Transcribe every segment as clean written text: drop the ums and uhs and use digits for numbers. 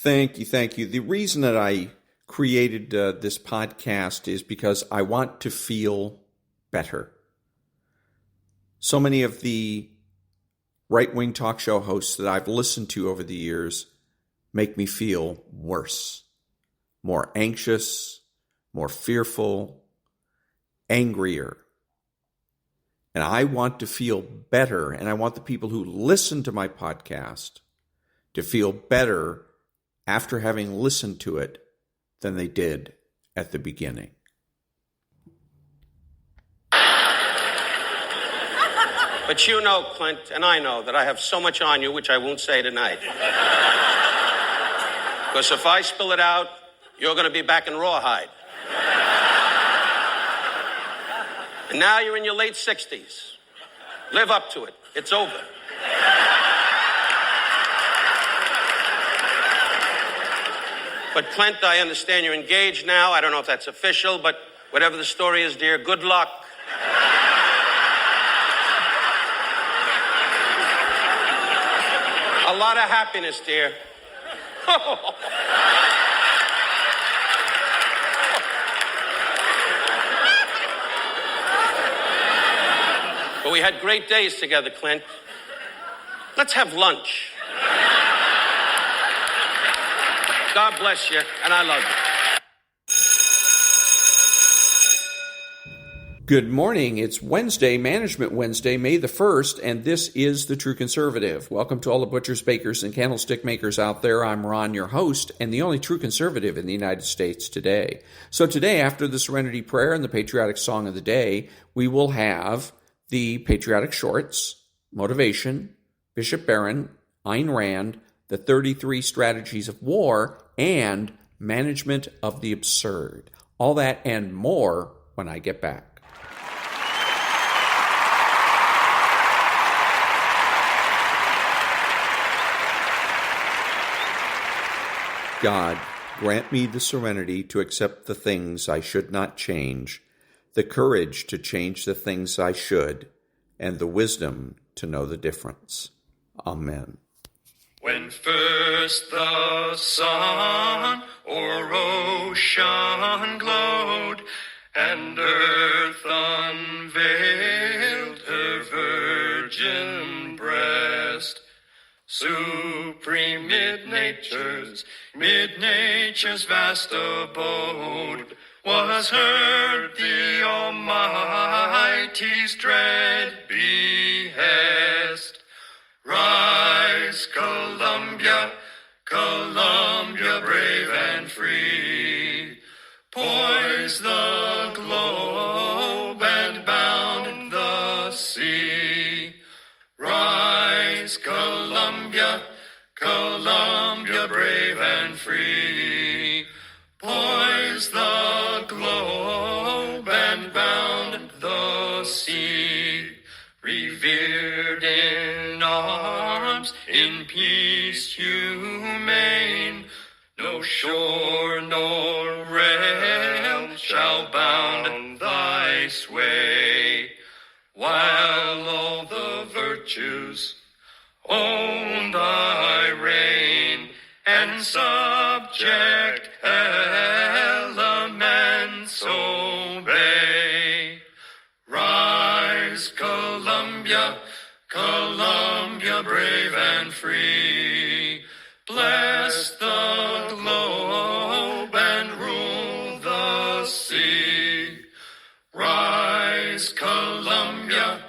Thank you, thank you. The reason that I created this podcast is because I want to feel better. So many of the right-wing talk show hosts that I've listened to over the years make me feel worse, more anxious, more fearful, angrier. And I want to feel better, and I want the people who listen to my podcast to feel better after having listened to it than they did at the beginning. But you know, Clint, and I know that I have so much on you, which I won't say tonight. Because if I spill it out, you're going to be back in rawhide. And now you're in your late 60s. Live up to it. It's over. But Clint, I understand you're engaged now. I don't know if that's official, but whatever the story is, dear, good luck. A lot of happiness, dear. But we had great days together, Clint. Let's have lunch. God bless you, and I love you. Good morning. It's Wednesday, Management Wednesday, May the 1st, and this is The True Conservative. Welcome to all the butchers, bakers, and candlestick makers out there. I'm Ron, your host, and the only true conservative in the United States today. So today, after the Serenity Prayer and the patriotic song of the day, we will have the patriotic shorts, motivation, Bishop Barron, Ayn Rand, the 33 strategies of war, and management of the absurd. All that and more when I get back. God, grant me the serenity to accept the things I should not change, the courage to change the things I should, and the wisdom to know the difference. Amen. When first the sun o'er ocean glowed, and earth unveiled her virgin breast, supreme mid-nature's vast abode, was heard the Almighty's dread behest. Rise, Columbia, Columbia, brave and free. Poise the globe and bound the sea. Rise, Columbia, Columbia, brave and free. Poise the globe and bound the sea. Revered in arms, in peace humane, no shore nor realm shall bound thy sway, while all the virtues own thy reign, and subject elements obey. Rise, Columbia, Columbia, brave and free. Bless the globe and rule the sea. Rise, Columbia,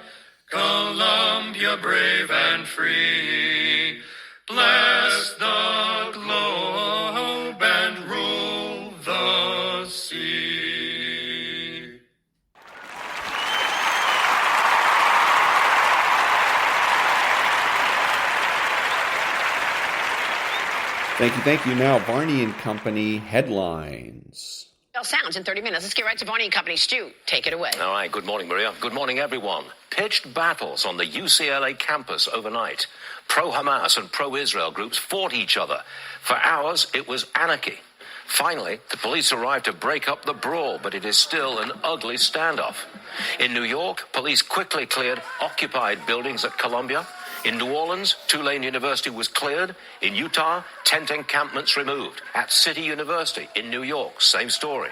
Columbia, brave and free. Bless the globe and rule the sea. Thank you. Now, Barney and Company headlines. Sounds in 30 minutes. Let's get right to Barney and Company. Stu, take it away. All right. Good morning, Maria. Good morning, everyone. Pitched battles on the UCLA campus overnight. Pro-Hamas and pro-Israel groups fought each other. For hours, it was anarchy. Finally, the police arrived to break up the brawl, but it is still an ugly standoff. In New York, police quickly cleared occupied buildings at Columbia. In New Orleans, Tulane University was cleared. In Utah, tent encampments removed. At City University in New York, same story.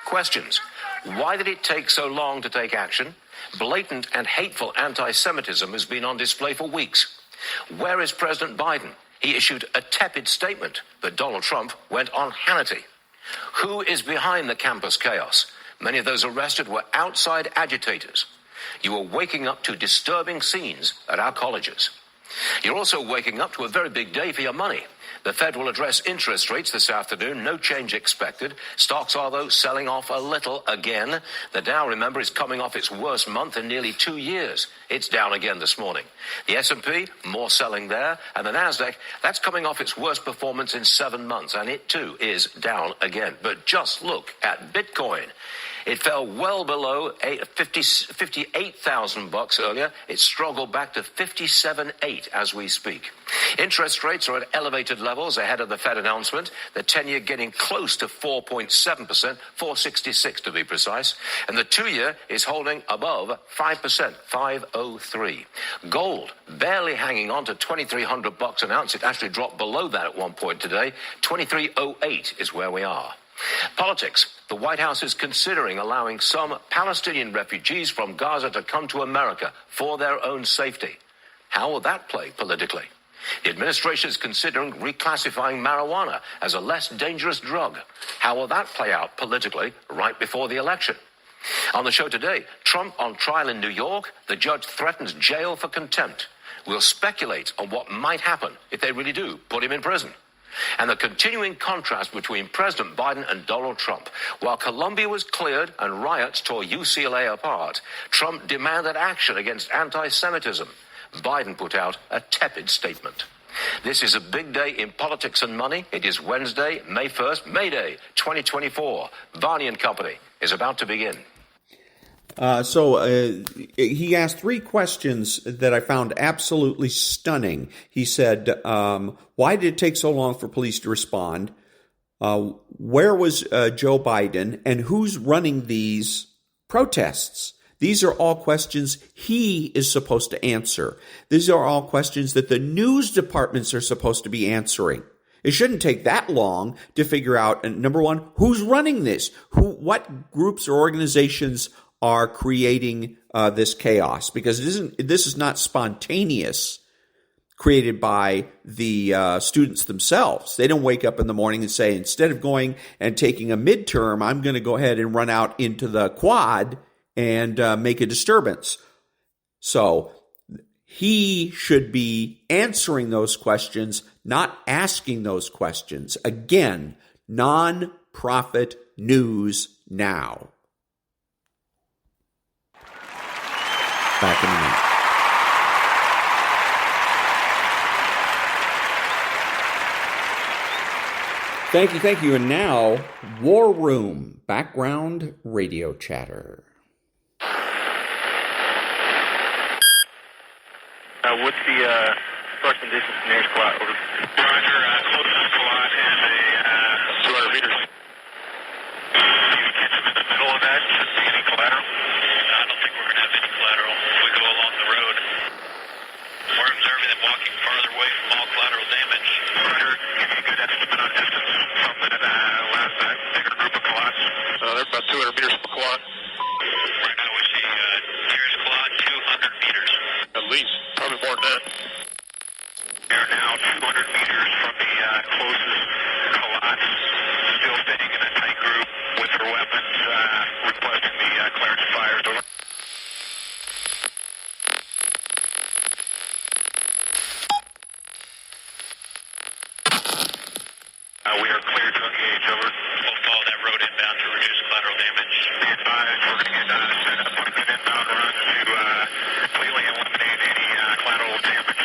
Questions. Why did it take so long to take action? Blatant and hateful anti-Semitism has been on display for weeks. Where is President Biden? He issued a tepid statement, but Donald Trump went on Hannity. Who is behind the campus chaos? Many of those arrested were outside agitators. You are waking up to disturbing scenes at our colleges. You're also waking up to a very big day for your money. The Fed will address interest rates this afternoon. No change expected. Stocks are, though, selling off a little again. The Dow, remember, is coming off its worst month in nearly 2 years. It's down again this morning. The S&P, more selling there. And the Nasdaq, that's coming off its worst performance in 7 months. And it, too, is down again. But just look at Bitcoin. It fell well below 58,000 bucks earlier. It struggled back to 57.8 as we speak. Interest rates are at elevated levels ahead of the Fed announcement. The 10-year getting close to 4.7%, 4.66 to be precise. And the 2-year is holding above 5%, 5.03. Gold barely hanging on to 2,300 bucks an ounce. It actually dropped below that at one point today. 23.08 is where we are. Politics. The White House is considering allowing some Palestinian refugees from Gaza to come to America for their own safety. How will that play politically? The administration is considering reclassifying marijuana as a less dangerous drug. How will that play out politically right before the election? On the show today, Trump on trial in New York. The judge threatens jail for contempt. We'll speculate on what might happen if they really do put him in prison. And the continuing contrast between President Biden and Donald Trump. While Columbia was cleared and riots tore UCLA apart, Trump demanded action against anti-Semitism. Biden put out a tepid statement. This is a big day in politics and money. It is Wednesday, May 1st, May Day, 2024. Barney and Company is about to begin. He asked 3 questions that I found absolutely stunning. He said, why did it take so long for police to respond? Where was Joe Biden? And who's running these protests? These are all questions he is supposed to answer. These are all questions that the news departments are supposed to be answering. It shouldn't take that long to figure out, number one, who's running this? What groups or organizations are creating this chaos, because this is not spontaneous, created by the students themselves. They don't wake up in the morning and say, instead of going and taking a midterm, I'm going to go ahead and run out into the quad and make a disturbance. So he should be answering those questions, not asking those questions. Again, non-profit news now. Back in a minute. Thank you. And now, War Room, background radio chatter. What's the source and distance to nearest squad? Over. Roger, closest squad is a 200 meters. You catch them in the middle of that, shouldn't see any collateral. I don't think we're going to have any collateral if we go along the road. We're observing them walking farther away from all collateral damage. Roger, give me a good estimate on distance from that last bigger group of quads. They're about 200 meters from the quad. Right now we see nearest quad 200 meters. At least, probably more than that. We are now 200 meters from the closest quad, still staying in a tight group with their weapons, requesting the clearance to fire. Over. We are clear to engage. Over. We'll follow that road inbound to reduce collateral damage. Be advised, we're going to get set up on an inbound run to completely eliminate any collateral damage.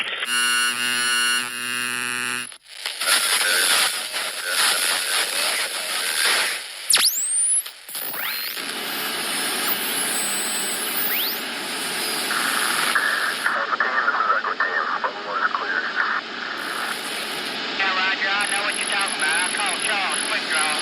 Yeah, Roger, I know what you're talking about. I call Charles, quick draw.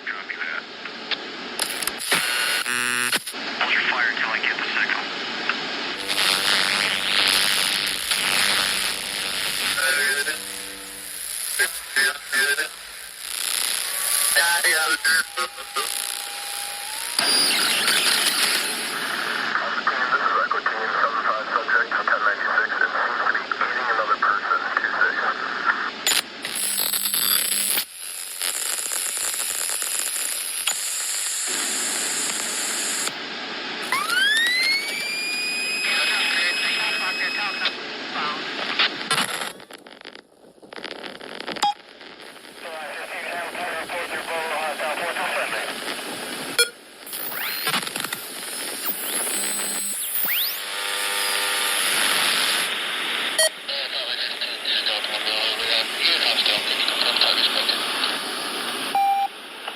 Copy that. Hold your fire until I get the signal.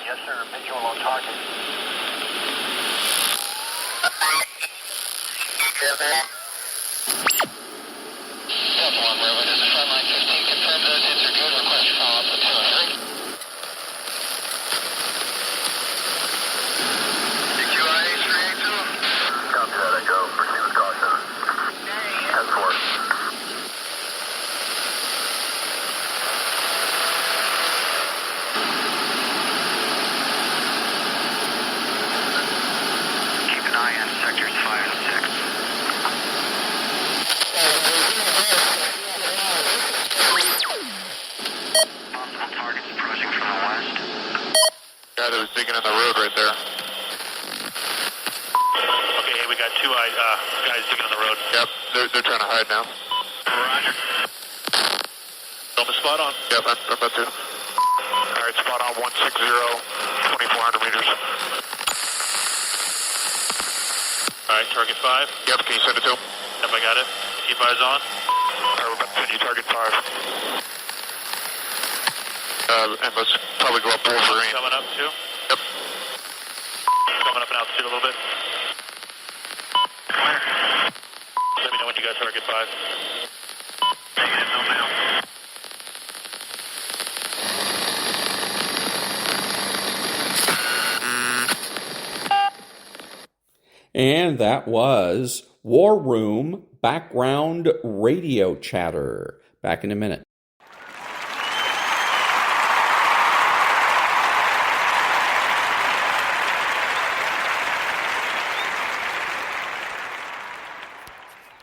Yes, sir. Visual on target. Delta 1, wherever it is, frontline 15, confirm those hits are good. Request follow-up with 200. CQI 382. Copy that, Echo. Proceed with caution. 10-4. Keep an eye on sectors 5 and 6. Possible targets approaching from the west. Guy that was digging in the road right there. Okay, hey, we got two guys digging on the road. Yep, they're trying to hide now. Roger. On the spot on. Yep, I'm about to. All right, spot on 160, 2,400 meters. All right, target 5. Yep, can you send it to him? Yep, I got it. Keep eyes on. All right, we're about to send you target 5. And let's probably go up Wolverine. Coming up, too? Yep. Coming up in altitude a little bit. Let me know when you got target 5. Negative, no mail. And that was War Room Background Radio Chatter. Back in a minute.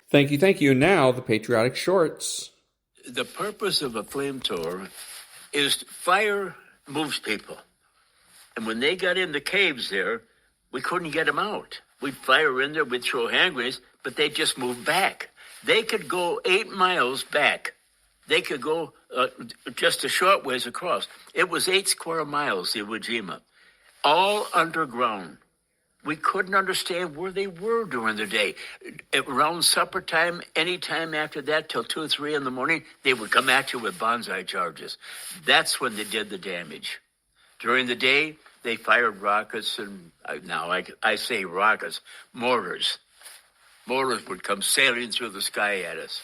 Thank you. Now, the Patriotic Shorts. The purpose of a flamethrower is fire moves people. And when they got in the caves there, we couldn't get them out. We'd fire in there, we'd throw hand grenades, but they just moved back. They could go 8 miles back. They could go just a short ways across. It was 8 square miles, the Iwo Jima, all underground. We couldn't understand where they were during the day. Around supper time, any time after that, till 2 or 3 in the morning, they would come at you with banzai charges. That's when they did the damage. During the day, they fired rockets, and now I say rockets, mortars. Mortars would come sailing through the sky at us.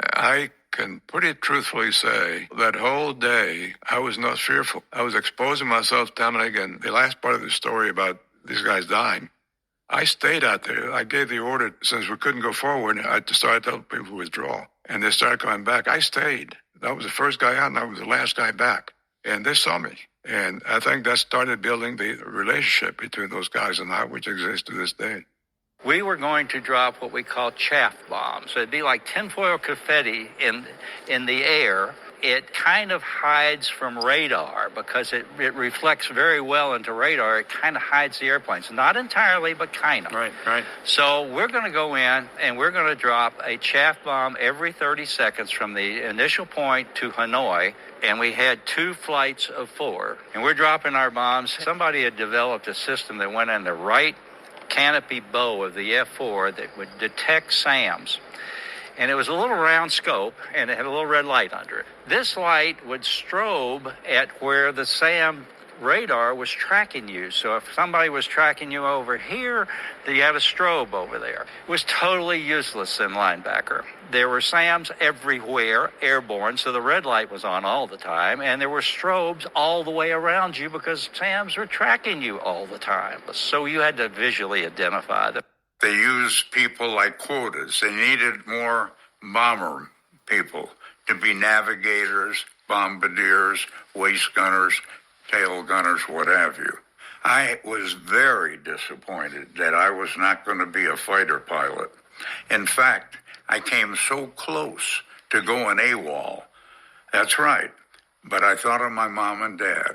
I can pretty truthfully say that whole day I was not fearful. I was exposing myself time and again. The last part of the story about these guys dying, I stayed out there. I gave the order, since we couldn't go forward, I started telling people to withdraw. And they started coming back. I stayed. That was the first guy out, and I was the last guy back. And they saw me. And I think that started building the relationship between those guys and I, which exists to this day. We were going to drop what we call chaff bombs. So it'd be like tinfoil confetti in the air. It kind of hides from radar because it reflects very well into radar. It kind of hides the airplanes. Not entirely, but kind of. Right. So we're going to go in and we're going to drop a chaff bomb every 30 seconds from the initial point to Hanoi. And we had 2 flights of 4. And we're dropping our bombs. Somebody had developed a system that went in the right canopy bow of the F-4 that would detect SAMs. And it was a little round scope, and it had a little red light under it. This light would strobe at where the SAM radar was tracking you. So if somebody was tracking you over here, you had a strobe over there. It was totally useless in linebacker. There were SAMs everywhere, airborne, so the red light was on all the time, and there were strobes all the way around you because SAMs were tracking you all the time. So you had to visually identify them. They used people like quotas. They needed more bomber people to be navigators, bombardiers, waist gunners, tail gunners, what have you. I was very disappointed that I was not going to be a fighter pilot. In fact, I came so close to going AWOL. That's right. But I thought of my mom and dad,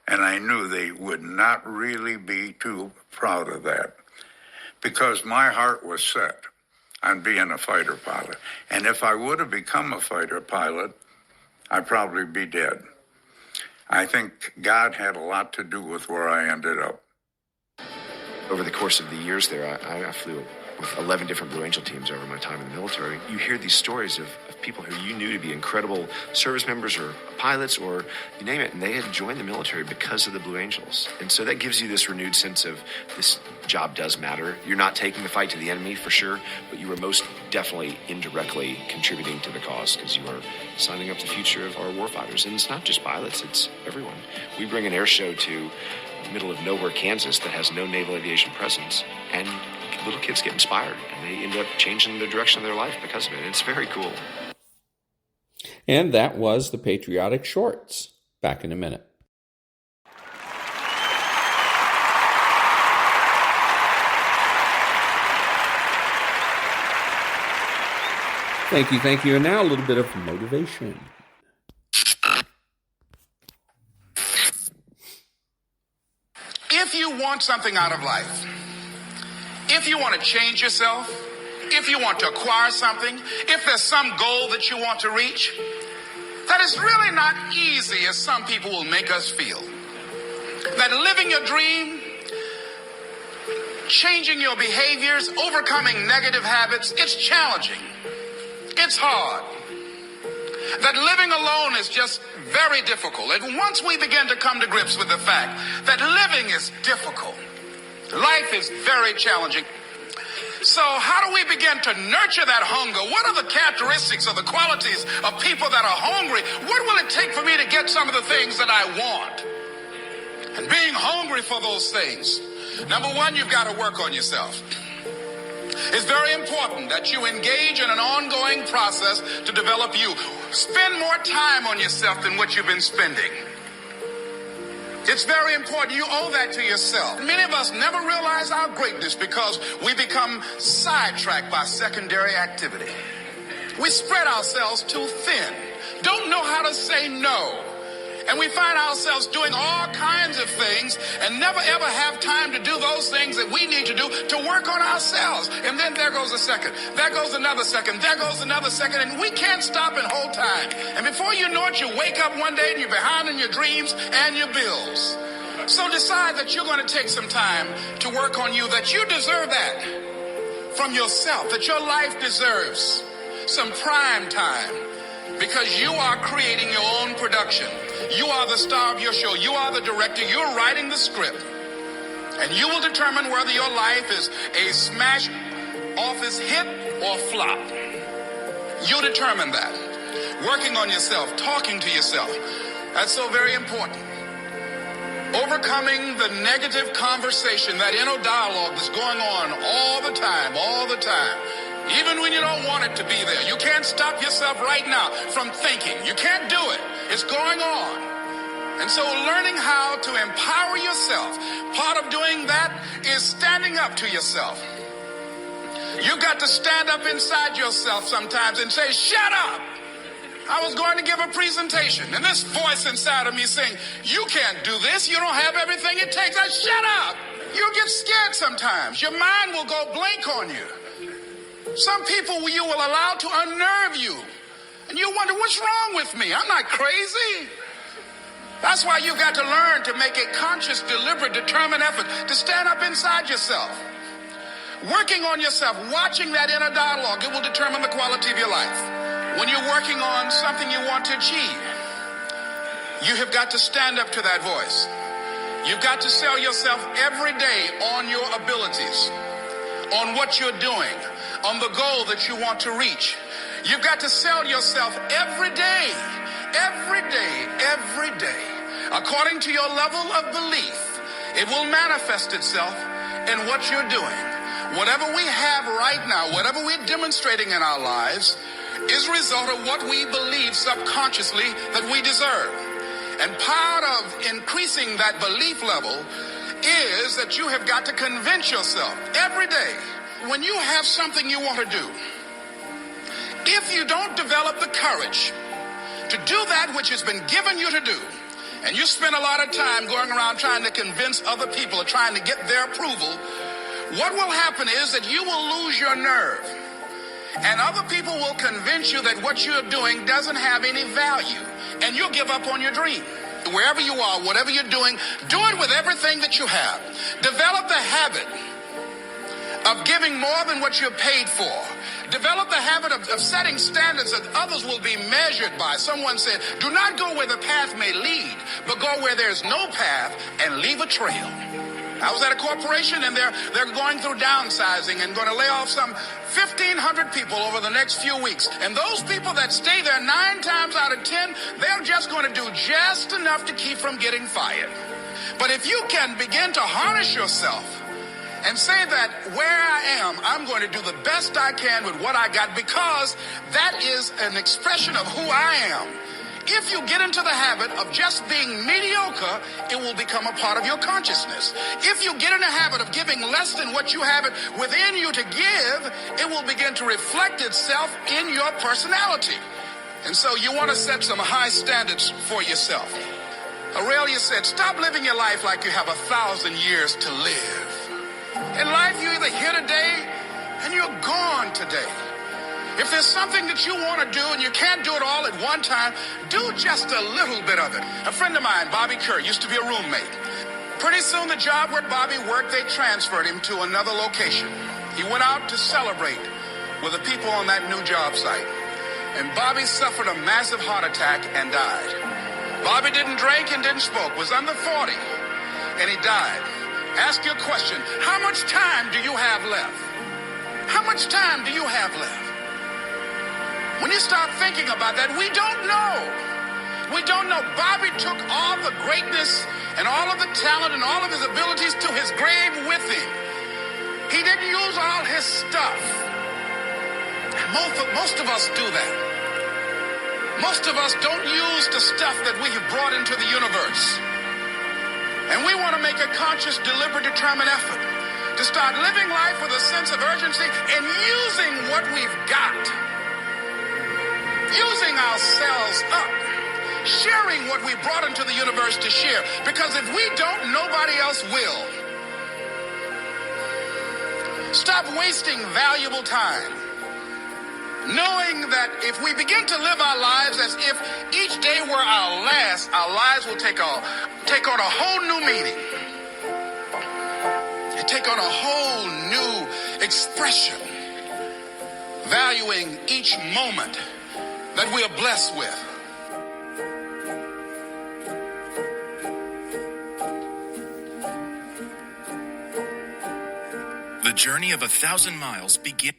and I knew they would not really be too proud of that because my heart was set on being a fighter pilot. And if I would have become a fighter pilot, I'd probably be dead. I think God had a lot to do with where I ended up. Over the course of the years there, I flew with 11 different Blue Angel teams over my time in the military. You hear these stories of people who you knew to be incredible service members or pilots or you name it, and they had joined the military because of the Blue Angels. And so that gives you this renewed sense of this job does matter. You're not taking the fight to the enemy for sure, but you are most definitely indirectly contributing to the cause because you are signing up the future of our warfighters. And it's not just pilots, it's everyone. We bring an air show to the middle of nowhere, Kansas that has no naval aviation presence, and little kids get inspired and they end up changing the direction of their life because of it. It's very cool. And that was the Patriotic Shorts. Back in a minute. Thank you. And now a little bit of motivation. If you want something out of life, if you want to change yourself, if you want to acquire something, if there's some goal that you want to reach, that is really not easy as some people will make us feel. That living your dream, changing your behaviors, overcoming negative habits, it's challenging. It's hard. That living alone is just very difficult. And once we begin to come to grips with the fact that living is difficult, life is very challenging. So how do we begin to nurture that hunger? What are the characteristics or the qualities of people that are hungry? What will it take for me to get some of the things that I want? And being hungry for those things, number one, you've got to work on yourself. It's very important that you engage in an ongoing process to develop you. Spend more time on yourself than what you've been spending. It's very important. You owe that to yourself. Many of us never realize our greatness because we become sidetracked by secondary activity. We spread ourselves too thin, don't know how to say no. And we find ourselves doing all kinds of things and never ever have time to do those things that we need to do to work on ourselves. And then there goes a second, there goes another second, there goes another second, and we can't stop and hold time. And before you know it, you wake up one day and you're behind in your dreams and your bills. So decide that you're going to take some time to work on you, that you deserve that from yourself, that your life deserves some prime time. Because you are creating your own production. You are the star of your show. You are the director. You're writing the script. And you will determine whether your life is a smash office hit or flop. You determine that. Working on yourself, talking to yourself. That's so very important. Overcoming the negative conversation, that inner dialogue that's going on all the time. Even when you don't want it to be there. You can't stop yourself right now from thinking. You can't do it. It's going on. And so learning how to empower yourself, part of doing that is standing up to yourself. You've got to stand up inside yourself sometimes and say, shut up. I was going to give a presentation, and this voice inside of me saying, you can't do this. You don't have everything it takes. I shut up. You'll get scared sometimes. Your mind will go blank on you. Some people you will allow to unnerve you. And you wonder, what's wrong with me? I'm not crazy. That's why you've got to learn to make a conscious, deliberate, determined effort to stand up inside yourself. Working on yourself, watching that inner dialogue, it will determine the quality of your life. When you're working on something you want to achieve, you have got to stand up to that voice. You've got to sell yourself every day on your abilities, on what you're doing, on the goal that you want to reach. You've got to sell yourself every day, every day, every day. According to your level of belief, it will manifest itself in what you're doing. Whatever we have right now, whatever we're demonstrating in our lives, is a result of what we believe subconsciously that we deserve. And part of increasing that belief level is that you have got to convince yourself every day when you have something you want to do. If you don't develop the courage to do that which has been given you to do, and you spend a lot of time going around trying to convince other people or trying to get their approval, what will happen is that you will lose your nerve. And other people will convince you that what you're doing doesn't have any value, and you'll give up on your dream. Wherever you are, whatever you're doing, do it with everything that you have. Develop the habit of giving more than what you're paid for. Develop the habit of setting standards that others will be measured by. Someone said, do not go where the path may lead, but go where there's no path and leave a trail. I was at a corporation, and they're going through downsizing and going to lay off some 1,500 people over the next few weeks. And those people that stay there 9 times out of 10, they're just going to do just enough to keep from getting fired. But if you can begin to harness yourself and say that where I am, I'm going to do the best I can with what I got, because that is an expression of who I am. If you get into the habit of just being mediocre, it will become a part of your consciousness. If you get in the habit of giving less than what you have it within you to give, it will begin to reflect itself in your personality. And so you want to set some high standards for yourself. Aurelia said, stop living your life like you have 1,000 years to live. In life, you're either here today and you're gone today. If there's something that you want to do and you can't do it all at one time, do just a little bit of it. A friend of mine, Bobby Kerr, used to be a roommate. Pretty soon the job where Bobby worked, they transferred him to another location. He went out to celebrate with the people on that new job site. And Bobby suffered a massive heart attack and died. Bobby didn't drink and didn't smoke, was under 40, and he died. Ask your question, how much time do you have left? How much time do you have left? When you start thinking about that, we don't know. We don't know. Bobby took all the greatness and all of the talent and all of his abilities to his grave with him. He didn't use all his stuff. And most of us do that. Most of us don't use the stuff that we have brought into the universe. And we want to make a conscious, deliberate, determined effort to start living life with a sense of urgency and using what we've got. Using ourselves up, sharing what we brought into the universe to share. Because if we don't, nobody else will. Stop wasting valuable time, knowing that if we begin to live our lives as if each day were our last, our lives will take on a whole new meaning. And take on a whole new expression, valuing each moment that we are blessed with. The journey of 1,000 miles begins.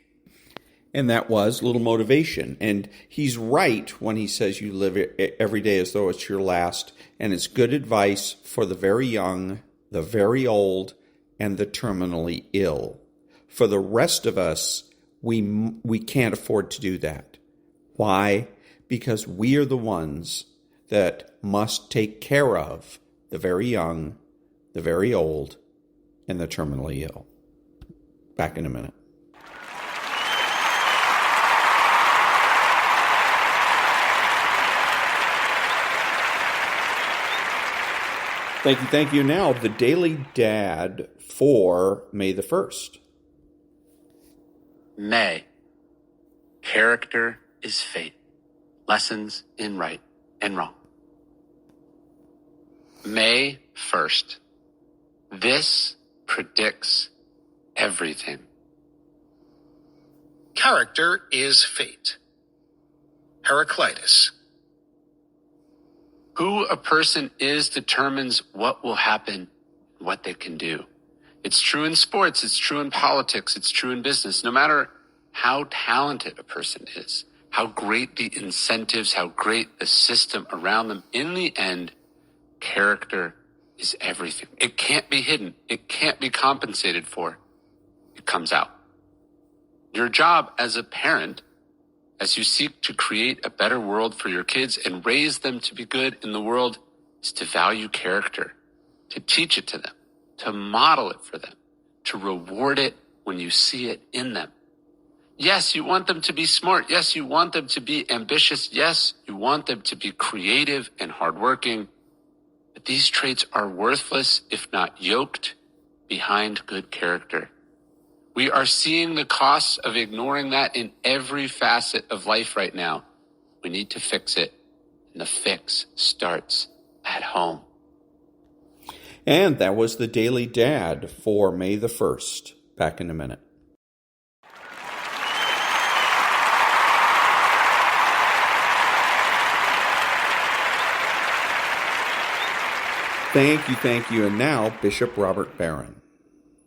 And that was a little motivation. And he's right when he says you live every day as though it's your last. And it's good advice for the very young, the very old, and the terminally ill. For the rest of us, we can't afford to do that. Why? Because we are the ones that must take care of the very young, the very old, and the terminally ill. Back in a minute. Thank you. Now, the Daily Dad for May the 1st. May. Character is fate. Lessons in right and wrong. May 1st. This predicts everything. Character is fate. Heraclitus. Who a person is determines what will happen, what they can do. It's true in sports, it's true in politics, it's true in business. No matter how talented a person is, how great the incentives, how great the system around them. In the end, character is everything. It can't be hidden. It can't be compensated for. It comes out. Your job as a parent, as you seek to create a better world for your kids and raise them to be good in the world, is to value character, to teach it to them, to model it for them, to reward it when you see it in them. Yes, you want them to be smart. Yes, you want them to be ambitious. Yes, you want them to be creative and hardworking. But these traits are worthless if not yoked behind good character. We are seeing the costs of ignoring that in every facet of life right now. We need to fix it, and the fix starts at home. And that was the Daily Dad for May the 1st. Back in a minute. Thank you. And now, Bishop Robert Barron.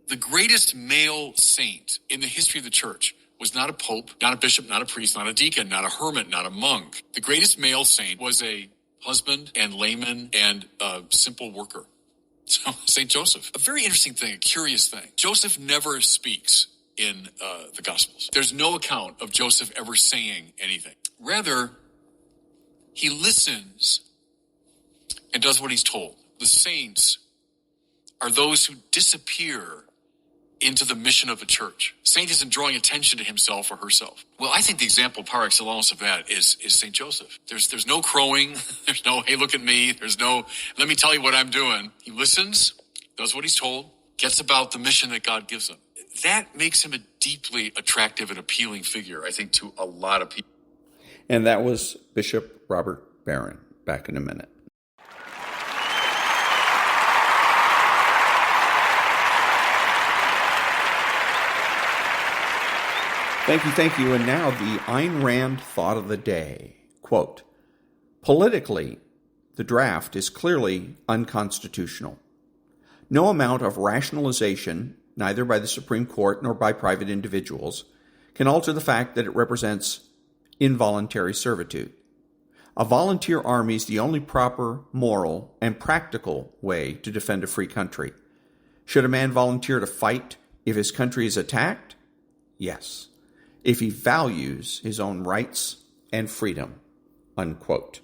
The greatest male saint in the history of the church was not a pope, not a bishop, not a priest, not a deacon, not a hermit, not a monk. The greatest male saint was a husband and layman and a simple worker. So, St. Joseph. A very interesting thing, a curious thing. Joseph never speaks in the Gospels. There's no account of Joseph ever saying anything. Rather, he listens and does what he's told. The saints are those who disappear into the mission of the church. Saint isn't drawing attention to himself or herself. Well, I think the example par excellence of that is St. Joseph. There's no crowing. There's no, hey, look at me. There's no, let me tell you what I'm doing. He listens, does what he's told, gets about the mission that God gives him. That makes him a deeply attractive and appealing figure, I think, to a lot of people. And that was Bishop Robert Barron. Back in a minute. Thank you. And now the Ayn Rand thought of the day. Quote, politically, the draft is clearly unconstitutional. No amount of rationalization, neither by the Supreme Court nor by private individuals, can alter the fact that it represents involuntary servitude. A volunteer army is the only proper, moral, and practical way to defend a free country. Should a man volunteer to fight if his country is attacked? Yes. If he values his own rights and freedom, unquote.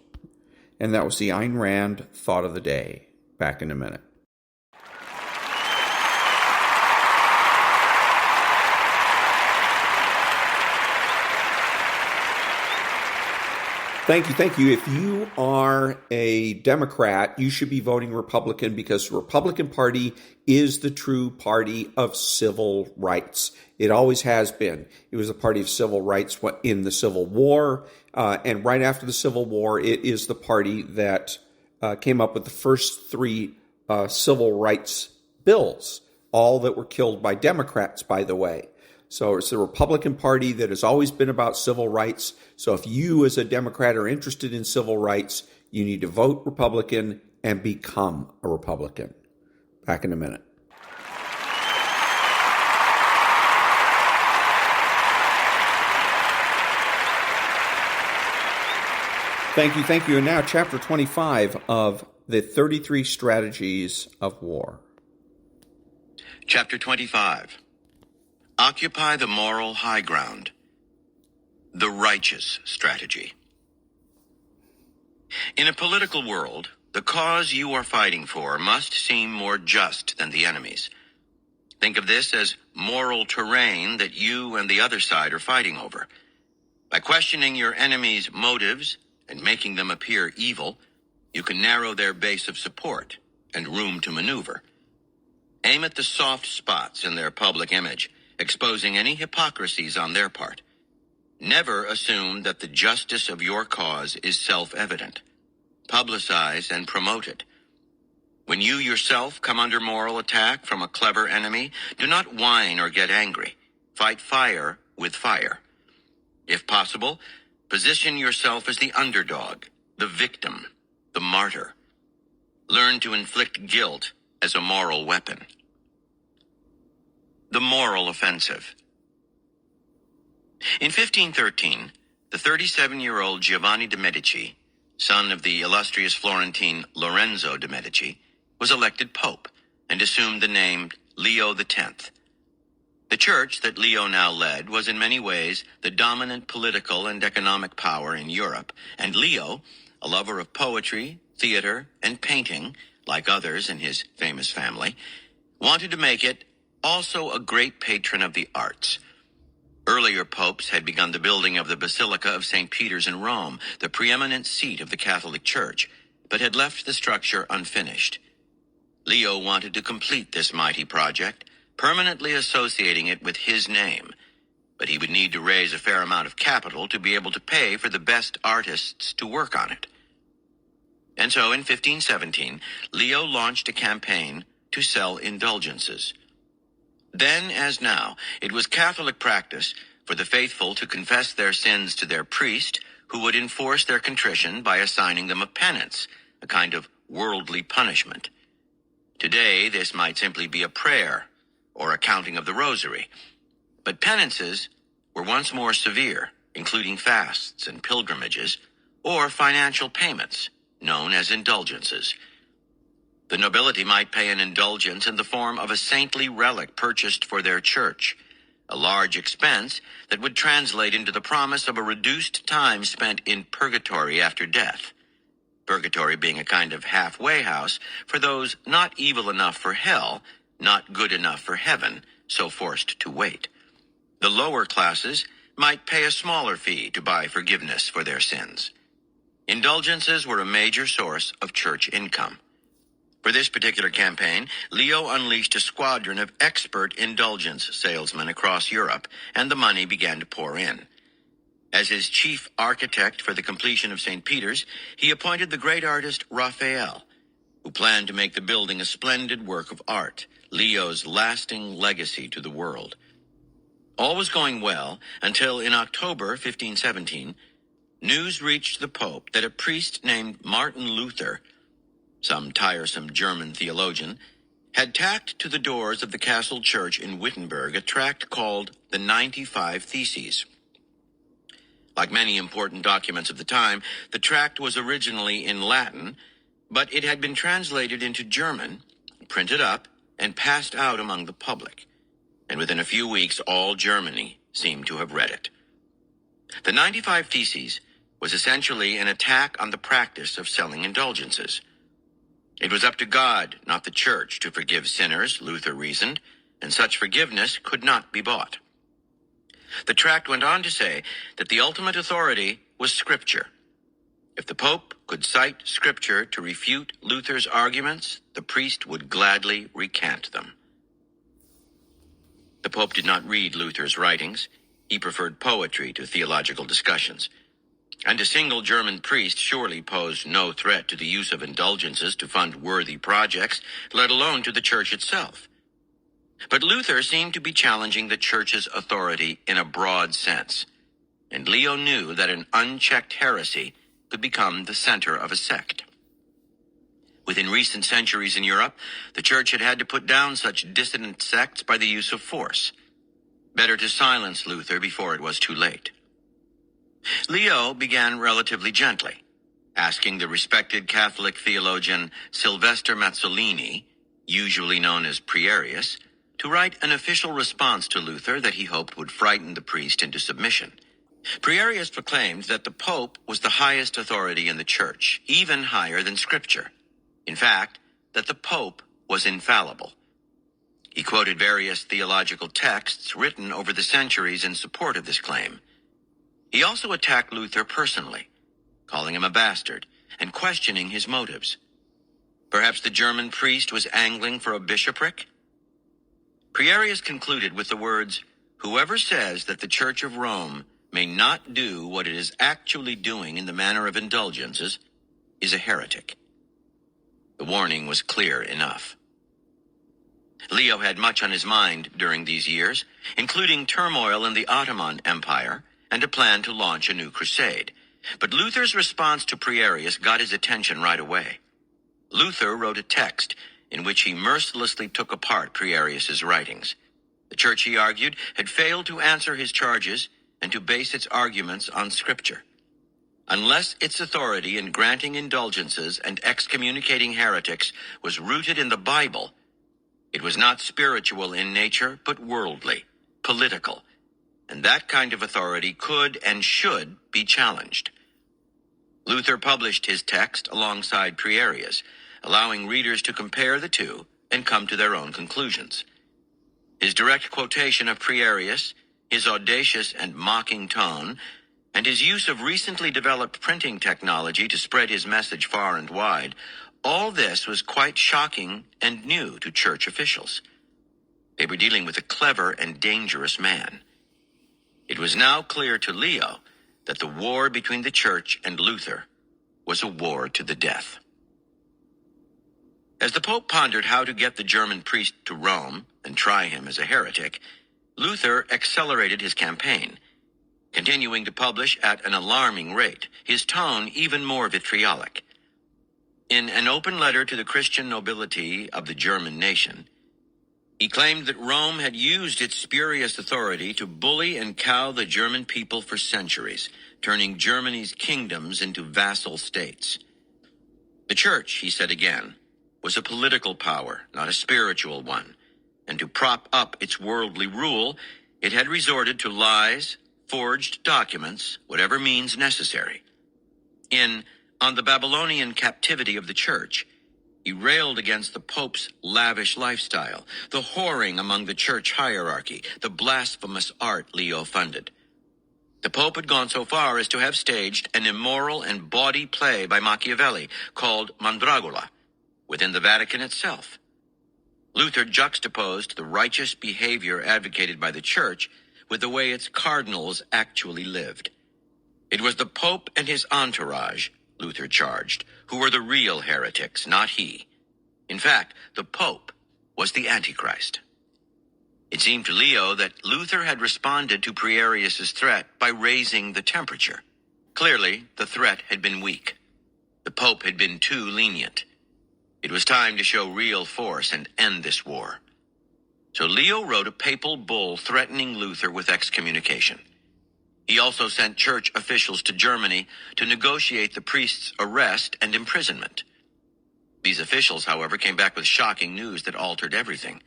And that was the Ayn Rand thought of the day. Back in a minute. Thank you. If you are a Democrat, you should be voting Republican because the Republican Party is the true party of civil rights. It always has been. It was a party of civil rights in the Civil War, and right after the Civil War, it is the party that came up with the first three civil rights bills, all that were killed by Democrats, by the way. So it's the Republican Party that has always been about civil rights. So if you as a Democrat are interested in civil rights, you need to vote Republican and become a Republican. Back in a minute. Thank you. And now chapter 25 of the 33 Strategies of War. Chapter 25. Occupy the moral high ground. The righteous strategy. In a political world, the cause you are fighting for must seem more just than the enemy's. Think of this as moral terrain that you and the other side are fighting over. By questioning your enemy's motives and making them appear evil, you can narrow their base of support and room to maneuver. Aim at the soft spots in their public image, exposing any hypocrisies on their part. Never assume that the justice of your cause is self-evident. Publicize and promote it. When you yourself come under moral attack from a clever enemy, do not whine or get angry. Fight fire with fire. If possible, position yourself as the underdog, the victim, the martyr. Learn to inflict guilt as a moral weapon. The moral offensive. In 1513, the 37-year-old Giovanni de' Medici, son of the illustrious Florentine Lorenzo de' Medici, was elected pope and assumed the name Leo X. The church that Leo now led was in many ways the dominant political and economic power in Europe, and Leo, a lover of poetry, theater, and painting, like others in his famous family, wanted to make it also a great patron of the arts. Earlier popes had begun the building of the Basilica of St. Peter's in Rome, the preeminent seat of the Catholic Church, but had left the structure unfinished. Leo wanted to complete this mighty project, permanently associating it with his name, but he would need to raise a fair amount of capital to be able to pay for the best artists to work on it. And so in 1517, Leo launched a campaign to sell indulgences. Then, as now, it was Catholic practice for the faithful to confess their sins to their priest, who would enforce their contrition by assigning them a penance, a kind of worldly punishment. Today, this might simply be a prayer or a counting of the rosary. But penances were once more severe, including fasts and pilgrimages, or financial payments, known as indulgences. The nobility might pay an indulgence in the form of a saintly relic purchased for their church, a large expense that would translate into the promise of a reduced time spent in purgatory after death. Purgatory being a kind of halfway house for those not evil enough for hell, not good enough for heaven, so forced to wait. The lower classes might pay a smaller fee to buy forgiveness for their sins. Indulgences were a major source of church income. For this particular campaign, Leo unleashed a squadron of expert indulgence salesmen across Europe, and the money began to pour in. As his chief architect for the completion of St. Peter's, he appointed the great artist Raphael, who planned to make the building a splendid work of art, Leo's lasting legacy to the world. All was going well until in October 1517, news reached the Pope that a priest named Martin Luther, some tiresome German theologian, had tacked to the doors of the castle church in Wittenberg a tract called the 95 Theses. Like many important documents of the time, the tract was originally in Latin, but it had been translated into German, printed up, and passed out among the public. And within a few weeks, all Germany seemed to have read it. The 95 Theses was essentially an attack on the practice of selling indulgences. It was up to God, not the church, to forgive sinners, Luther reasoned, and such forgiveness could not be bought. The tract went on to say that the ultimate authority was Scripture. If the Pope could cite Scripture to refute Luther's arguments, the priest would gladly recant them. The Pope did not read Luther's writings. He preferred poetry to theological discussions. And a single German priest surely posed no threat to the use of indulgences to fund worthy projects, let alone to the church itself. But Luther seemed to be challenging the church's authority in a broad sense, and Leo knew that an unchecked heresy could become the center of a sect. Within recent centuries in Europe, the church had had to put down such dissident sects by the use of force. Better to silence Luther before it was too late. Leo began relatively gently, asking the respected Catholic theologian Sylvester Mazzolini, usually known as Prierius, to write an official response to Luther that he hoped would frighten the priest into submission. Prierius proclaimed that the Pope was the highest authority in the Church, even higher than Scripture. In fact, that the Pope was infallible. He quoted various theological texts written over the centuries in support of this claim. He also attacked Luther personally, calling him a bastard and questioning his motives. Perhaps the German priest was angling for a bishopric? Prierius concluded with the words, "Whoever says that the Church of Rome may not do what it is actually doing in the manner of indulgences is a heretic." The warning was clear enough. Leo had much on his mind during these years, including turmoil in the Ottoman Empire and a plan to launch a new crusade. But Luther's response to Prierius got his attention right away. Luther wrote a text in which he mercilessly took apart Prierius's writings. The church, he argued, had failed to answer his charges, and to base its arguments on Scripture. Unless its authority in granting indulgences and excommunicating heretics was rooted in the Bible, it was not spiritual in nature, but worldly, political, and that kind of authority could and should be challenged. Luther published his text alongside Prierius, allowing readers to compare the two and come to their own conclusions. His direct quotation of Prierius, his audacious and mocking tone, and his use of recently developed printing technology to spread his message far and wide, all this was quite shocking and new to church officials. They were dealing with a clever and dangerous man. It was now clear to Leo that the war between the church and Luther was a war to the death. As the Pope pondered how to get the German priest to Rome and try him as a heretic, Luther accelerated his campaign, continuing to publish at an alarming rate, his tone even more vitriolic. In an open letter to the Christian nobility of the German nation, he claimed that Rome had used its spurious authority to bully and cow the German people for centuries, turning Germany's kingdoms into vassal states. The church, he said again, was a political power, not a spiritual one, and to prop up its worldly rule, it had resorted to lies, forged documents, whatever means necessary. On the Babylonian Captivity of the Church, he railed against the Pope's lavish lifestyle, the whoring among the church hierarchy, the blasphemous art Leo funded. The Pope had gone so far as to have staged an immoral and bawdy play by Machiavelli called Mandragola within the Vatican itself. Luther juxtaposed the righteous behavior advocated by the Church with the way its cardinals actually lived. It was the Pope and his entourage, Luther charged, who were the real heretics, not he. In fact, the Pope was the Antichrist. It seemed to Leo that Luther had responded to Prierius's threat by raising the temperature. Clearly, the threat had been weak. The Pope had been too lenient. It was time to show real force and end this war. So Leo wrote a papal bull threatening Luther with excommunication. He also sent church officials to Germany to negotiate the priest's arrest and imprisonment. These officials, however, came back with shocking news that altered everything.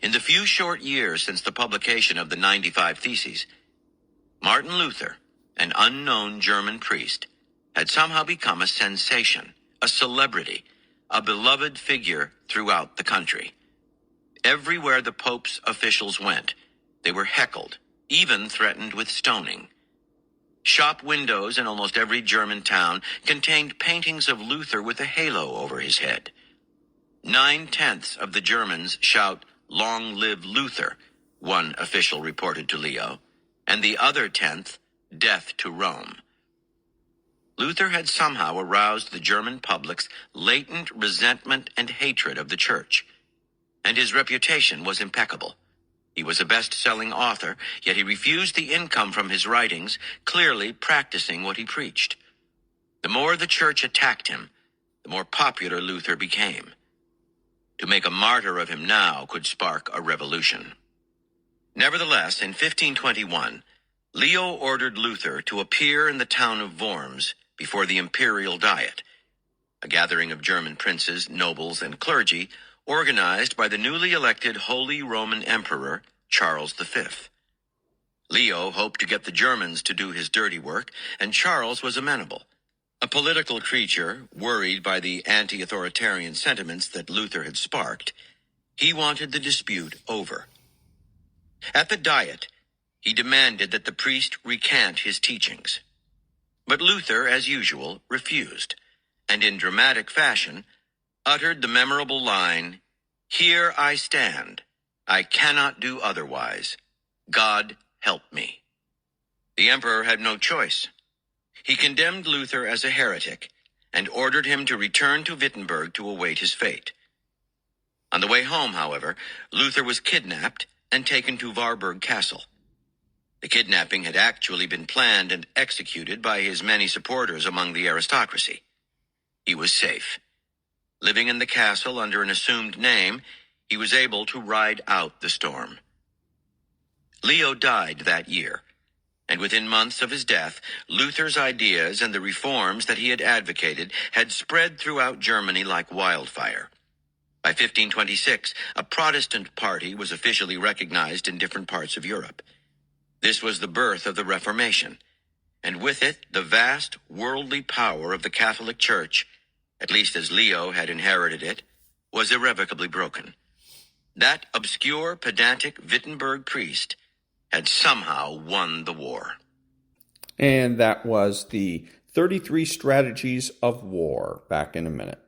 In the few short years since the publication of the 95 Theses, Martin Luther, an unknown German priest, had somehow become a sensation, a celebrity, a beloved figure throughout the country. Everywhere the Pope's officials went, they were heckled, even threatened with stoning. Shop windows in almost every German town contained paintings of Luther with a halo over his head. 9/10 of the Germans shout, "Long live Luther," one official reported to Leo, and the other 10th, "Death to Rome." Luther had somehow aroused the German public's latent resentment and hatred of the Church, and his reputation was impeccable. He was a best-selling author, yet he refused the income from his writings, clearly practicing what he preached. The more the Church attacked him, the more popular Luther became. To make a martyr of him now could spark a revolution. Nevertheless, in 1521, Leo ordered Luther to appear in the town of Worms before the imperial diet, a gathering of German princes, nobles, and clergy organized by the newly elected Holy Roman Emperor Charles V. Leo hoped to get the Germans to do his dirty work, and Charles was amenable. A political creature, worried by the anti-authoritarian sentiments that Luther had sparked, he wanted the dispute over. At the Diet, he demanded that the priest recant his teachings. But Luther, as usual, refused, and in dramatic fashion, uttered the memorable line, "Here I stand. I cannot do otherwise. God help me." The emperor had no choice. He condemned Luther as a heretic and ordered him to return to Wittenberg to await his fate. On the way home, however, Luther was kidnapped and taken to Warburg Castle. The kidnapping had actually been planned and executed by his many supporters among the aristocracy. He was safe. Living in the castle under an assumed name, he was able to ride out the storm. Leo died that year, And within months of his death, Luther's ideas and the reforms that he had advocated had spread throughout Germany like wildfire. By 1526, a Protestant party was officially recognized in different parts of Europe. This was the birth of the Reformation, and with it, the vast worldly power of the Catholic Church, at least as Leo had inherited it, was irrevocably broken. That obscure, pedantic Wittenberg priest had somehow won the war. And that was the 33 Strategies of War. Back in a minute.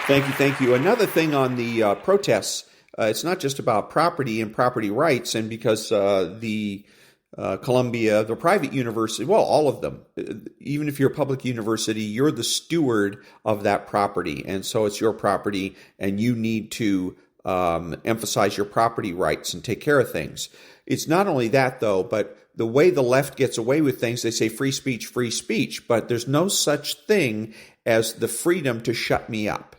Thank you. Another thing on the protests, it's not just about property and property rights, and because the Columbia, the private university, well, all of them, even if you're a public university, you're the steward of that property, and so it's your property, and you need to emphasize your property rights and take care of things. It's not only that, though, but the way the left gets away with things, they say free speech, but there's no such thing as the freedom to shut me up.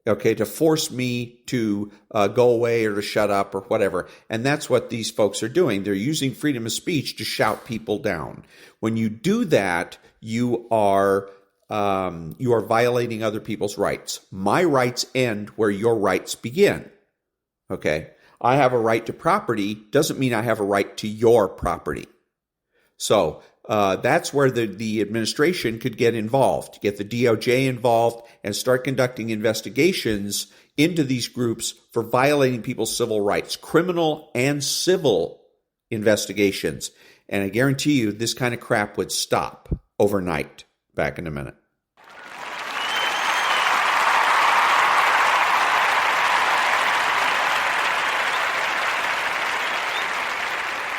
Okay, to force me to go away or to shut up or whatever. And that's what these folks are doing. They're using freedom of speech to shout people down. When you do that, you are violating other people's rights. My rights end where your rights begin. Okay, I have a right to property doesn't mean I have a right to your property. So that's where the administration could get involved, get the DOJ involved, and start conducting investigations into these groups for violating people's civil rights, criminal and civil investigations. And I guarantee you this kind of crap would stop overnight. Back in a minute.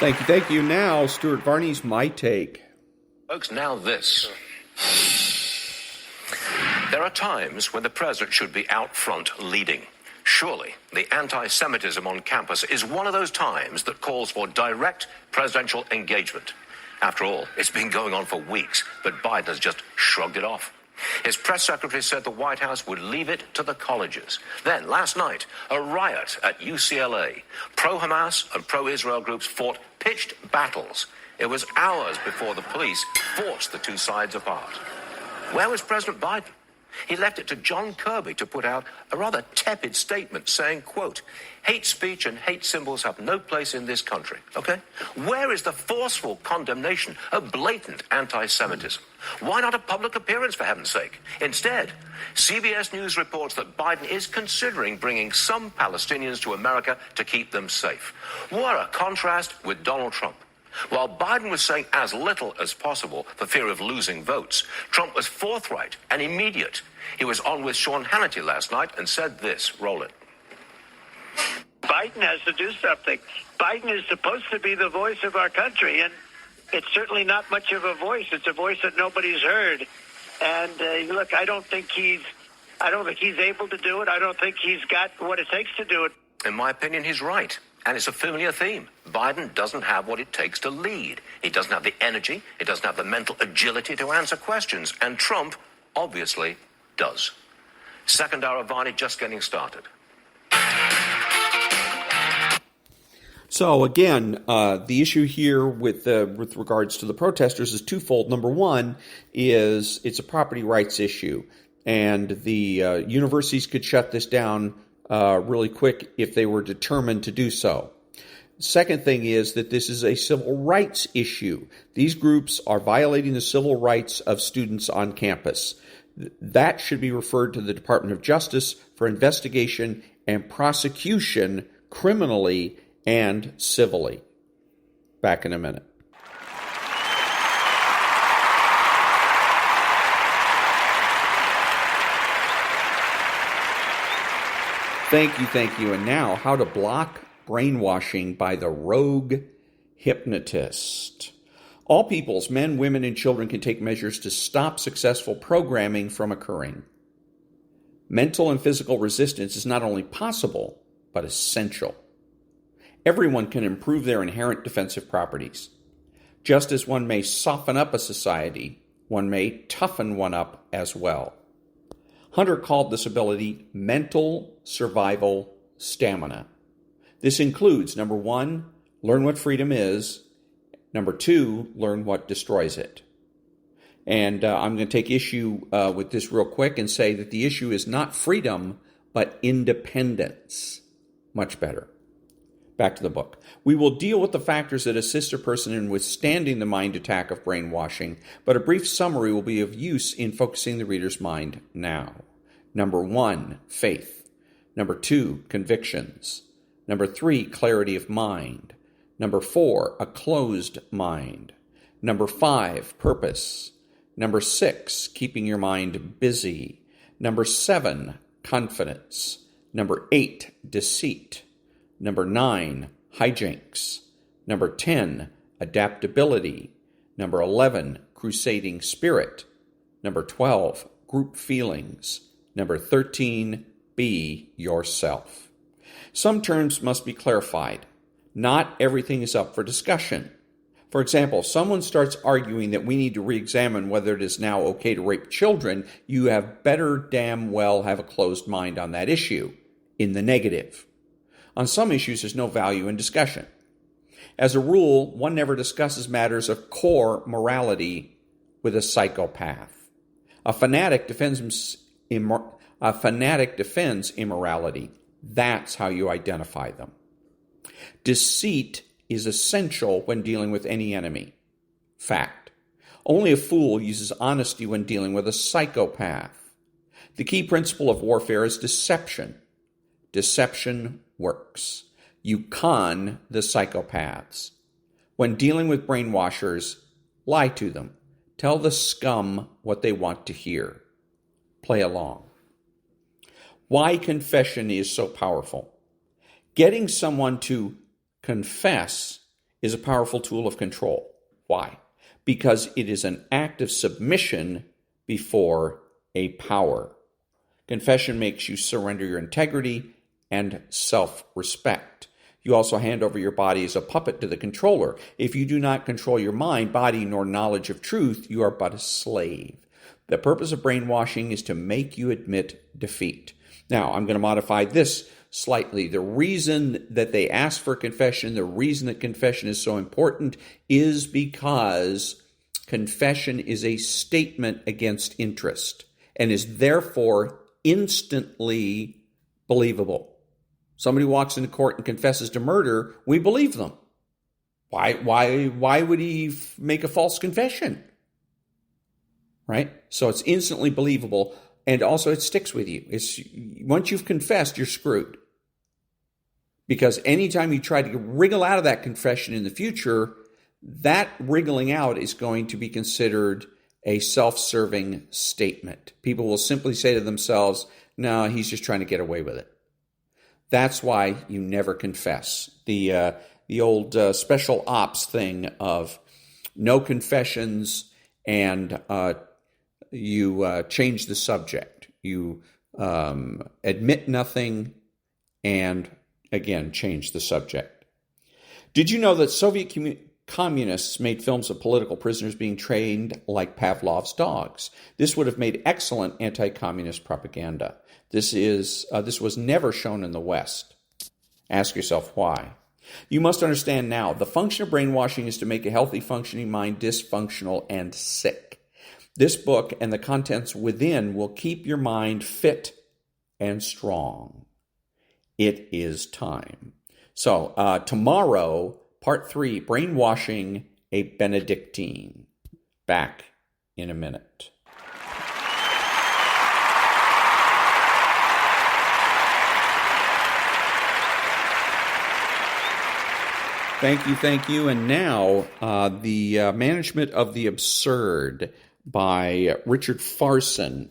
Thank you. Now, Stuart Varney's My Take. Folks, now this. There are times when the president should be out front leading. Surely, the anti-Semitism on campus is one of those times that calls for direct presidential engagement. After all, it's been going on for weeks, but Biden has just shrugged it off. His press secretary said the White House would leave it to the colleges. Then, last night, a riot at UCLA. Pro-Hamas and pro-Israel groups fought pitched battles. It was hours before the police forced the two sides apart. Where was President Biden? He left it to John Kirby to put out a rather tepid statement saying, quote, hate speech and hate symbols have no place in this country, okay? Where is the forceful condemnation of blatant anti-Semitism? Why not a public appearance, for heaven's sake? Instead, CBS News reports that Biden is considering bringing some Palestinians to America to keep them safe. What a contrast with Donald Trump. While Biden was saying as little as possible for fear of losing votes, Trump was forthright and immediate. He was on with Sean Hannity last night and said this, roll it. Biden has to do something. Biden is supposed to be the voice of our country, and it's certainly not much of a voice. It's a voice that nobody's heard. And look, I don't think he's able to do it. I don't think he's got what it takes to do it. In my opinion, he's right. And it's a familiar theme. Biden doesn't have what it takes to lead. He doesn't have the energy. He doesn't have the mental agility to answer questions. And Trump, obviously, does. Second hour of Varney just getting started. So again, the issue here with regards to the protesters is twofold. Number one is it's a property rights issue, and the universities could shut this down really quick if they were determined to do so. Second thing is that this is a civil rights issue. These groups are violating the civil rights of students on campus. That should be referred to the Department of Justice for investigation and prosecution criminally and civilly. Back in a minute. Thank you. And now, how to block brainwashing by the rogue hypnotist. All peoples, men, women, and children can take measures to stop successful programming from occurring. Mental and physical resistance is not only possible, but essential. Everyone can improve their inherent defensive properties. Just as one may soften up a society, one may toughen one up as well. Hunter called this ability mental survival stamina. This includes, number 1, learn what freedom is. Number 2, learn what destroys it. And I'm going to take issue with this real quick and say that the issue is not freedom, but independence. Much better. Back to the book. We will deal with the factors that assist a person in withstanding the mind attack of brainwashing, but a brief summary will be of use in focusing the reader's mind now. Number 1, faith. Number 2, convictions. Number 3, clarity of mind. Number 4, a closed mind. Number 5, purpose. Number 6, keeping your mind busy. Number 7, confidence. Number 8, deceit. Number 9, hijinks. Number 10, adaptability. Number 11, crusading spirit. Number 12, group feelings. Number 13, be yourself. Some terms must be clarified. Not everything is up for discussion. For example, if someone starts arguing that we need to re-examine whether it is now okay to rape children, you have better damn well have a closed mind on that issue, in the negative. On some issues, there's no value in discussion. As a rule, one never discusses matters of core morality with a psychopath. A fanatic defends immorality. That's how you identify them. Deceit is essential when dealing with any enemy. Fact. Only a fool uses honesty when dealing with a psychopath. The key principle of warfare is deception. Deception works. You con the psychopaths. When dealing with brainwashers, lie to them. Tell the scum what they want to hear. Play along. Why confession is so powerful. Getting someone to confess is a powerful tool of control. Why? Because it is an act of submission before a power. Confession makes you surrender your integrity and self-respect. You also hand over your body as a puppet to the controller. If you do not control your mind, body, nor knowledge of truth, you are but a slave. The purpose of brainwashing is to make you admit defeat. Now, I'm going to modify this slightly. The reason that they ask for confession, the reason that confession is so important is because confession is a statement against interest and is therefore instantly believable. Somebody walks into court and confesses to murder, we believe them. Why would he make a false confession? Right? So it's instantly believable, and also it sticks with you. Once you've confessed, you're screwed. Because anytime you try to wriggle out of that confession in the future, that wriggling out is going to be considered a self-serving statement. People will simply say to themselves, no, he's just trying to get away with it. That's why you never confess. The old special ops thing of no confessions, and you change the subject. You admit nothing and, again, change the subject. Did you know that Soviet communists made films of political prisoners being trained like Pavlov's dogs? This would have made excellent anti-communist propaganda. This was never shown in the West. Ask yourself why. You must understand now, the function of brainwashing is to make a healthy functioning mind dysfunctional and sick. This book and the contents within will keep your mind fit and strong. It is time. So tomorrow, part 3, Brainwashing a Benedictine. Back in a minute. Thank you. And now, the Management of the Absurd by Richard Farson.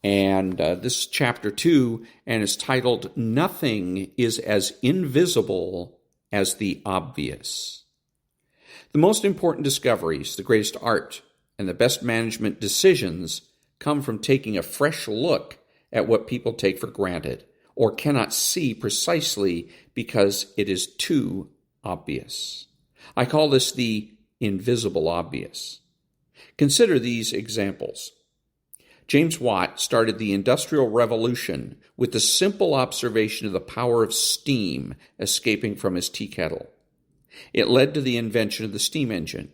And this is chapter 2, and it's titled, Nothing is as Invisible as the Obvious. The most important discoveries, the greatest art, and the best management decisions come from taking a fresh look at what people take for granted or cannot see precisely because it is too obvious. I call this the invisible obvious. Consider these examples. James Watt started the Industrial Revolution with the simple observation of the power of steam escaping from his tea kettle. It led to the invention of the steam engine.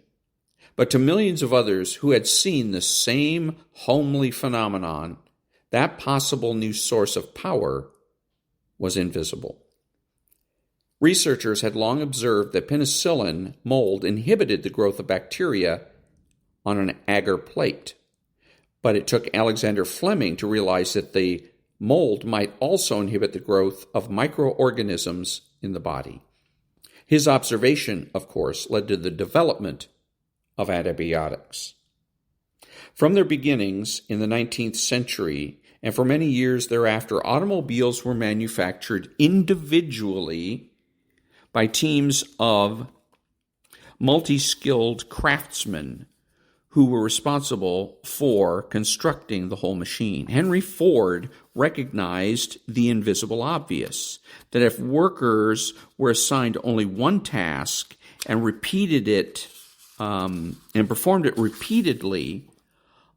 But to millions of others who had seen the same homely phenomenon, that possible new source of power was invisible. Researchers had long observed that penicillin mold inhibited the growth of bacteria on an agar plate. But it took Alexander Fleming to realize that the mold might also inhibit the growth of microorganisms in the body. His observation, of course, led to the development of antibiotics. From their beginnings in the 19th century, and for many years thereafter, automobiles were manufactured individually by teams of multi-skilled craftsmen who were responsible for constructing the whole machine. Henry Ford recognized the invisible obvious, that if workers were assigned only one task and repeated it and performed it repeatedly,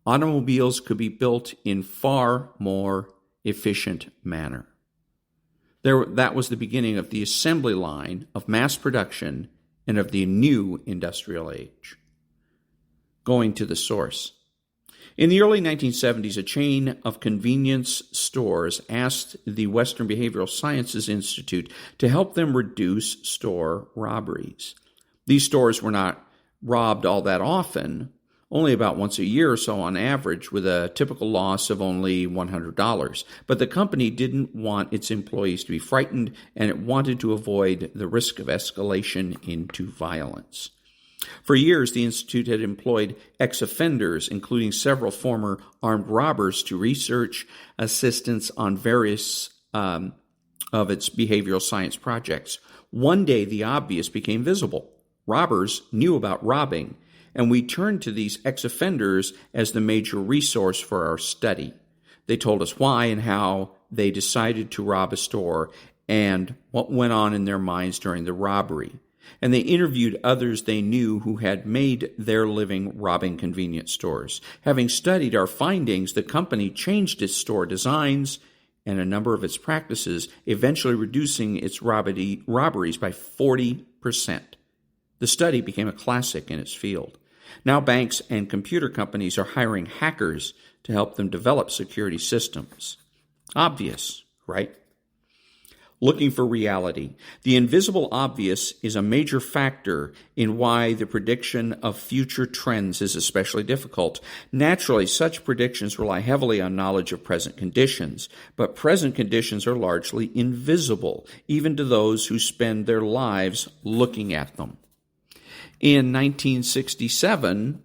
automobiles could be built in far more efficient manner. That was the beginning of the assembly line of mass production and of the new industrial age. Going to the source. In the early 1970s, a chain of convenience stores asked the Western Behavioral Sciences Institute to help them reduce store robberies. These stores were not robbed all that often, only about once a year or so on average, with a typical loss of only $100. But the company didn't want its employees to be frightened, and it wanted to avoid the risk of escalation into violence. For years, the Institute had employed ex-offenders, including several former armed robbers, to research assistance on various of its behavioral science projects. One day, the obvious became visible. Robbers knew about robbing, and we turned to these ex-offenders as the major resource for our study. They told us why and how they decided to rob a store and what went on in their minds during the robbery. And they interviewed others they knew who had made their living robbing convenience stores. Having studied our findings, the company changed its store designs and a number of its practices, eventually reducing its robberies by 40%. The study became a classic in its field. Now banks and computer companies are hiring hackers to help them develop security systems. Obvious, right? Looking for reality. The invisible obvious is a major factor in why the prediction of future trends is especially difficult. Naturally, such predictions rely heavily on knowledge of present conditions, but present conditions are largely invisible, even to those who spend their lives looking at them. In 1967,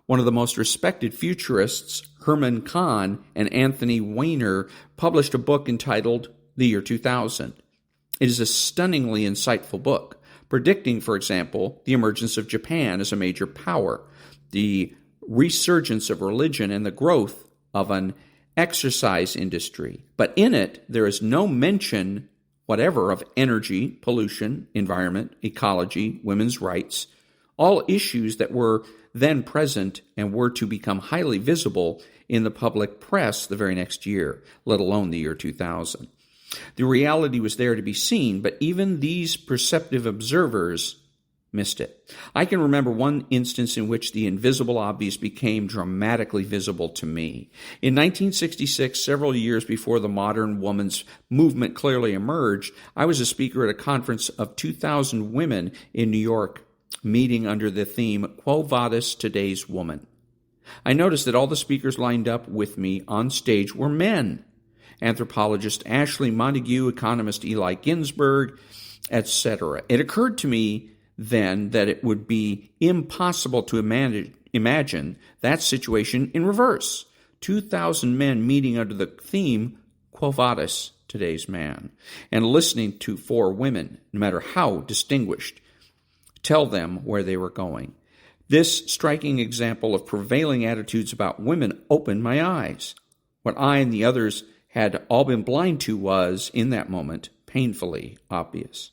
one of the most respected futurists, Herman Kahn and Anthony Weiner, published a book entitled The Year 2000. It is a stunningly insightful book, predicting, for example, the emergence of Japan as a major power, the resurgence of religion, and the growth of an exercise industry. But in it, there is no mention whatever of energy, pollution, environment, ecology, women's rights, all issues that were then present and were to become highly visible in the public press the very next year, let alone the year 2000. The reality was there to be seen, but even these perceptive observers missed it. I can remember one instance in which the invisible obvious became dramatically visible to me. In 1966, several years before the modern woman's movement clearly emerged, I was a speaker at a conference of 2,000 women in New York, meeting under the theme, Quo Vadis Today's Woman. I noticed that all the speakers lined up with me on stage were men. Anthropologist Ashley Montague, economist Eli Ginsberg, etc. It occurred to me then that it would be impossible to imagine that situation in reverse. 2,000 men meeting under the theme, Quo Vadis Today's Man, and listening to 4 women, no matter how distinguished, tell them where they were going. This striking example of prevailing attitudes about women opened my eyes. What I and the others had all been blind to was, in that moment, painfully obvious.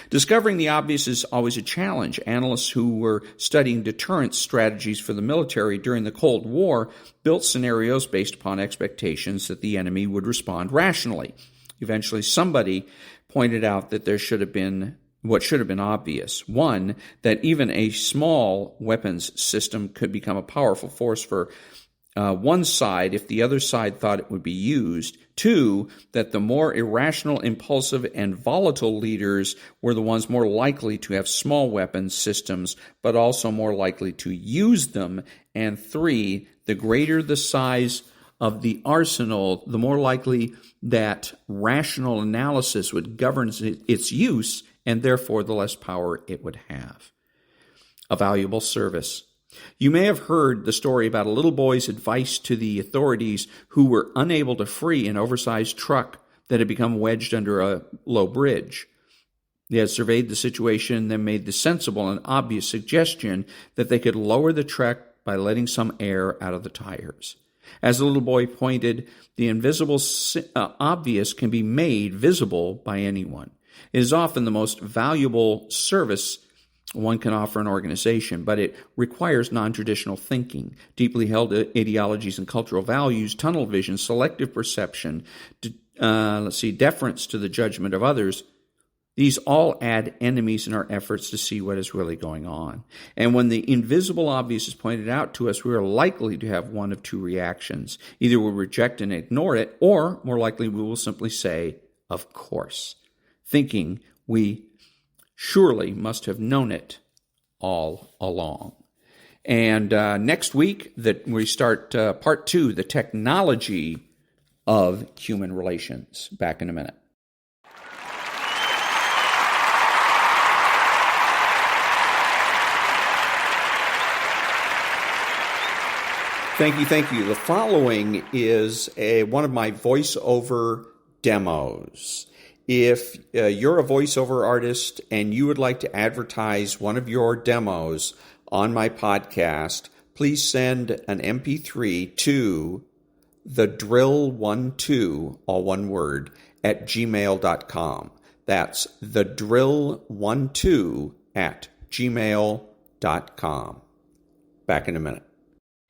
Discovering the obvious is always a challenge. Analysts who were studying deterrence strategies for the military during the Cold War built scenarios based upon expectations that the enemy would respond rationally. Eventually, somebody pointed out that there should have been what should have been obvious. One, that even a small weapons system could become a powerful force for one side if the other side thought it would be used. Two, that the more irrational, impulsive, and volatile leaders were the ones more likely to have small weapons systems, but also more likely to use them. And three, the greater the size of the arsenal, the more likely that rational analysis would govern its use, and therefore the less power it would have. A valuable service. You may have heard the story about a little boy's advice to the authorities who were unable to free an oversized truck that had become wedged under a low bridge. They had surveyed the situation and then made the sensible and obvious suggestion that they could lower the truck by letting some air out of the tires. As the little boy pointed, the invisible obvious can be made visible by anyone. It is often the most valuable service one can offer an organization, but it requires non-traditional thinking, deeply held ideologies and cultural values, tunnel vision, selective perception, deference to the judgment of others. These all add enemies in our efforts to see what is really going on. And when the invisible obvious is pointed out to us, we are likely to have one of two reactions. Either we'll reject and ignore it, or more likely we will simply say, of course, thinking we surely must have known it all along. And next week, we start part 2, the technology of human relations. Back in a minute. Thank you. The following is one of my voiceover demos. If you're a voiceover artist and you would like to advertise one of your demos on my podcast, please send an MP3 to thedrill12, all one word, at gmail.com. That's thedrill12 at gmail.com. Back in a minute.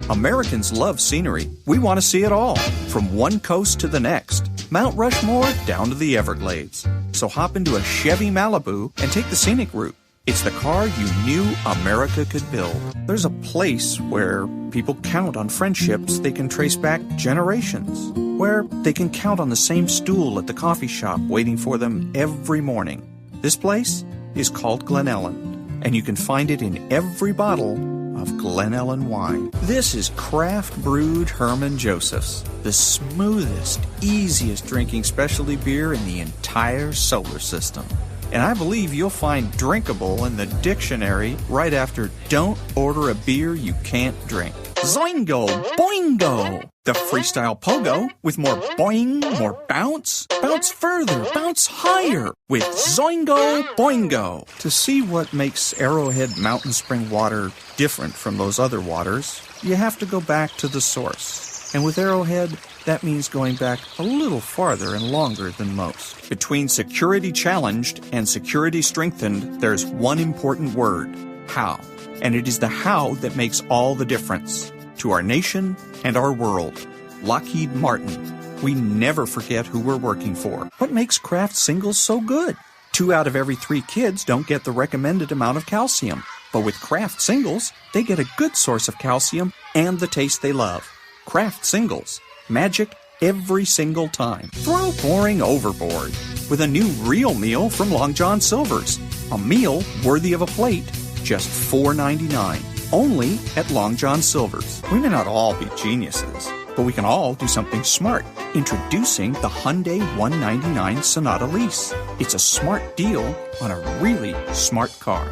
Americans love scenery. We want to see it all, from one coast to the next. Mount Rushmore down to the Everglades. So hop into a Chevy Malibu and take the scenic route. It's the car you knew America could build. There's a place where people count on friendships they can trace back generations, where they can count on the same stool at the coffee shop waiting for them every morning. This place is called Glen Ellen, and you can find it in every bottle of Glen Ellen wine. This is craft brewed Herman Joseph's, the smoothest, easiest drinking specialty beer in the entire solar system. And I believe you'll find drinkable in the dictionary right after don't order a beer you can't drink. Zoingo! Boingo! The freestyle pogo with more boing, more bounce. Bounce further, bounce higher with Zoingo Boingo. To see what makes Arrowhead Mountain Spring water different from those other waters, you have to go back to the source. And with Arrowhead, that means going back a little farther and longer than most. Between security challenged and security strengthened, there's one important word: how. And it is the how that makes all the difference to our nation and our world. Lockheed Martin. We never forget who we're working for. What makes Kraft Singles so good? 2 out of every 3 kids don't get the recommended amount of calcium. But with Kraft Singles, they get a good source of calcium and the taste they love. Kraft Singles. Magic every single time. Throw boring overboard with a new real meal from Long John Silver's. A meal worthy of a plate, just $4.99. Only at Long John Silver's. We may not all be geniuses, but we can all do something smart. Introducing the Hyundai 199 Sonata Lease. It's a smart deal on a really smart car.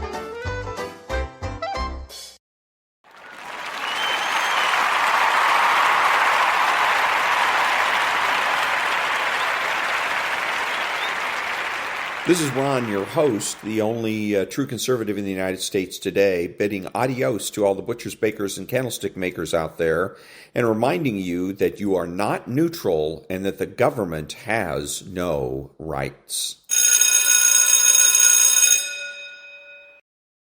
This is Ron, your host, the only true conservative in the United States today, bidding adios to all the butchers, bakers, and candlestick makers out there, and reminding you that you are not neutral and that the government has no rights.